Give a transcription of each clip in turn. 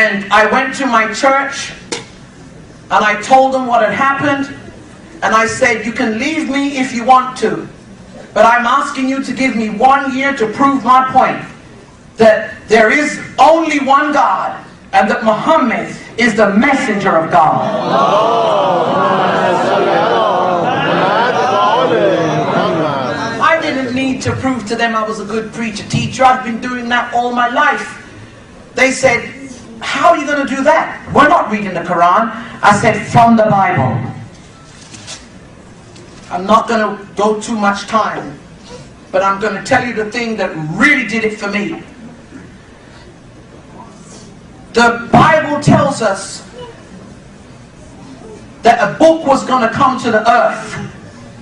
And I went to my church and I told them what had happened. And I said, you can leave me if you want to, but I'm asking you to give me 1 year to prove my point, that there is only one God and that Muhammad is the messenger of God. I didn't need to prove to them I was a good preacher, teacher. I've been doing that all my life. They said, how are you going to do that? We're not reading the Quran. I said, from the Bible. I'm not going to go too much time, but I'm going to tell you the thing that really did it for me. The Bible tells us that a book was going to come to the earth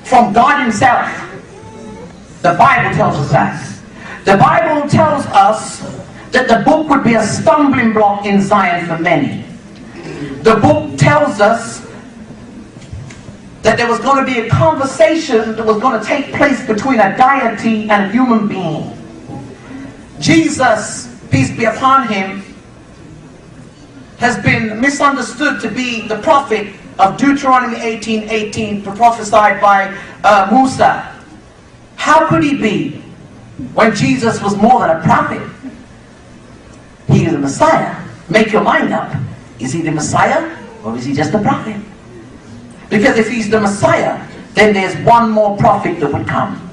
from God himself. The Bible tells us that. The Bible tells us that the book would be a stumbling block in Zion for many. The book tells us that there was going to be a conversation that was going to take place between a deity and a human being. Jesus, peace be upon him, has been misunderstood to be the prophet of Deuteronomy 18:18, prophesied by Musa. How could he be when Jesus was more than a prophet? He is the Messiah. Make your mind up. Is he the Messiah or is he just a prophet? Because if he's the Messiah, then there's one more prophet that would come.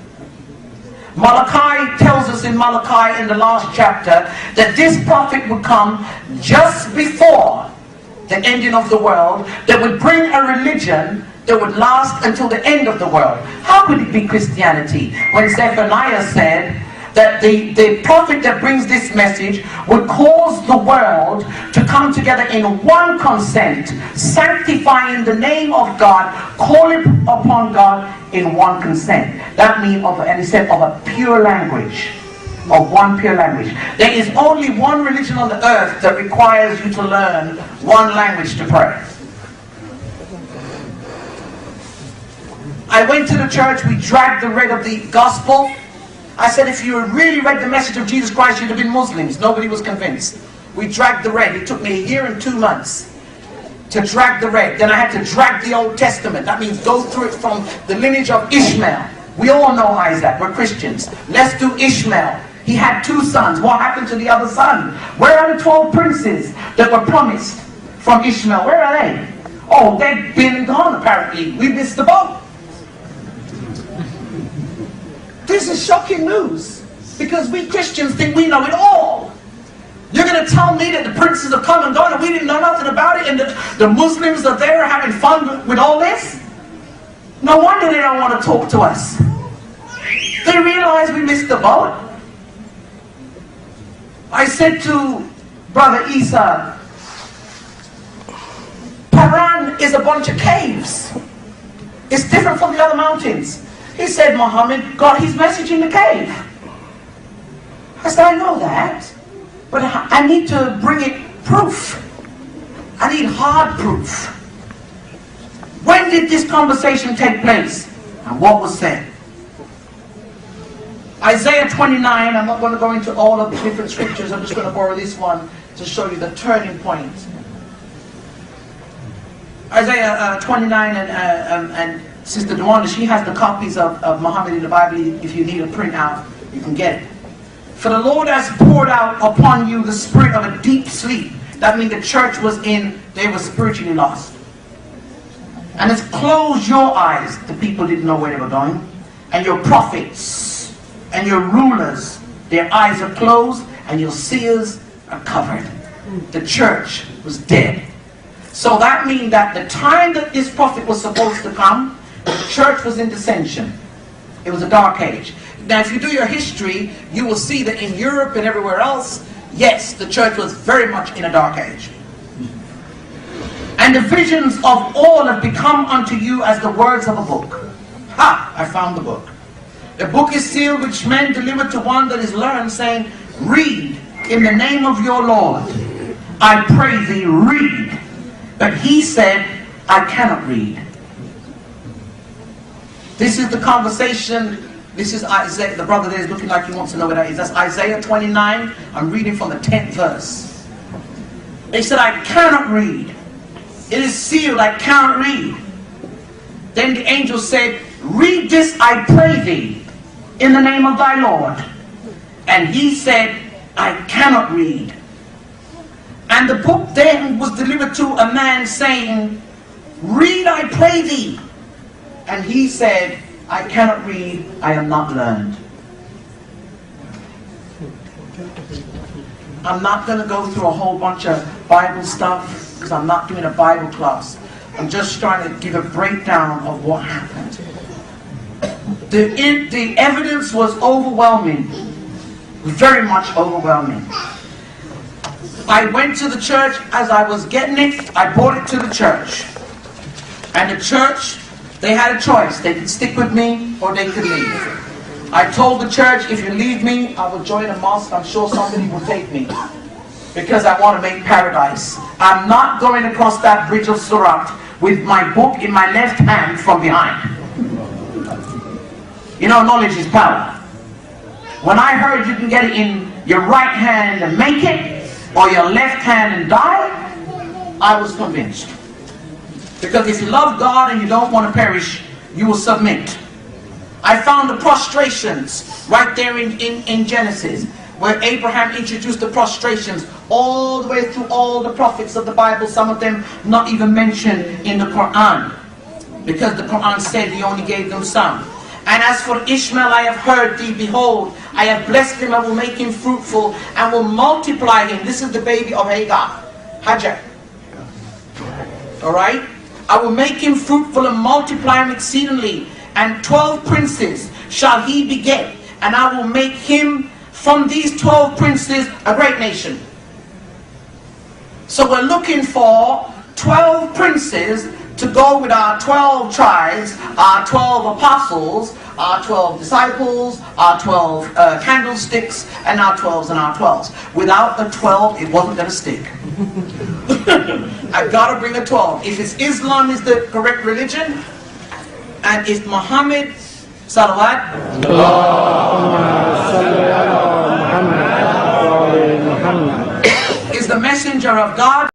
Malachi tells us in Malachi in the last chapter that this prophet would come just before the ending of the world, that would bring a religion that would last until the end of the world. How could it be Christianity when Zephaniah said that the prophet that brings this message would cause the world to come together in one consent, sanctifying the name of God, calling upon God in one consent. That means, and he said, of a pure language, of one pure language. There is only one religion on the earth that requires you to learn one language to pray. I went to the church, we dragged the read of the gospel. I said, if you had really read the message of Jesus Christ, you'd have been Muslims. Nobody was convinced. We dragged the read. It took me 1 year and 2 months to drag the read. Then I had to drag the Old Testament. That means go through it from the lineage of Ishmael. We all know Isaac. We're Christians. Let's do Ishmael. He had 2 sons. What happened to the other son? Where are the 12 princes that were promised from Ishmael? Where are they? Oh, they've been and gone apparently. We missed the boat. This is shocking news, because we Christians think we know it all. You're going to tell me that the princes have come and gone and we didn't know nothing about it, and the Muslims are there having fun with all this? No wonder they don't want to talk to us. They realize we missed the boat. I said to Brother Isa, Paran is a bunch of caves. It's different from the other mountains. He said Muhammad got his message in the cave. I said, I know that, but I need to bring it proof. I need hard proof. When did this conversation take place? And what was said? Isaiah 29, I'm not going to go into all of the different scriptures, I'm just going to borrow this one to show you the turning point. Isaiah 29 and Sister Dwanda, she has the copies of Muhammad in the Bible. If you need a printout, you can get it. For the Lord has poured out upon you the spirit of a deep sleep. That means the church was they were spiritually lost. And it's closed your eyes. The people didn't know where they were going. And your prophets and your rulers, their eyes are closed and your seers are covered. The church was dead. So that means that the time that this prophet was supposed to come, the church was in dissension. It was a dark age. Now if you do your history, you will see that in Europe and everywhere else, yes, the church was very much in a dark age. And the visions of all have become unto you as the words of a book. Ha! I found the book. The book is sealed which men deliver to one that is learned, saying, read in the name of your Lord. I pray thee, read. But he said, I cannot read. This is the conversation. This is Isaiah. The brother there is looking like he wants to know what that is. That's Isaiah 29. I'm reading from the 10th verse. They said, I cannot read. It is sealed, I cannot read. Then the angel said, read this, I pray thee, in the name of thy Lord. And he said, I cannot read. And the book then was delivered to a man saying, read, I pray thee. And he said, I cannot read, I am not learned. I'm not going to go through a whole bunch of Bible stuff, because I'm not doing a Bible class. I'm just trying to give a breakdown of what happened. The evidence was overwhelming. Very much overwhelming. I went to the church as I was getting it. I brought it to the church. And the church, they had a choice. They could stick with me or they could leave. I told the church, if you leave me, I will join a mosque. I'm sure somebody will take me, because I want to make paradise. I'm not going across that bridge of Surat with my book in my left hand from behind. You know, knowledge is power. When I heard you can get it in your right hand and make it, or your left hand and die, I was convinced. Because if you love God and you don't want to perish, you will submit. I found the prostrations right there in Genesis, where Abraham introduced the prostrations all the way through all the prophets of the Bible, some of them not even mentioned in the Quran, because the Quran said he only gave them some. And as for Ishmael, I have heard thee, behold, I have blessed him, I will make him fruitful, and will multiply him. This is the baby of Hagar, Hajar. Alright? I will make him fruitful and multiply him exceedingly, and 12 princes shall he beget, and I will make him from these 12 princes a great nation. So we're looking for 12 princes to go with our 12 tribes, our 12 apostles, our 12 disciples, our 12 candlesticks, and our 12s and our 12s. Without a 12, it wasn't going to stick. I've got to bring a 12. If it's Islam is the correct religion, and if Muhammad, salawat, is the messenger of God,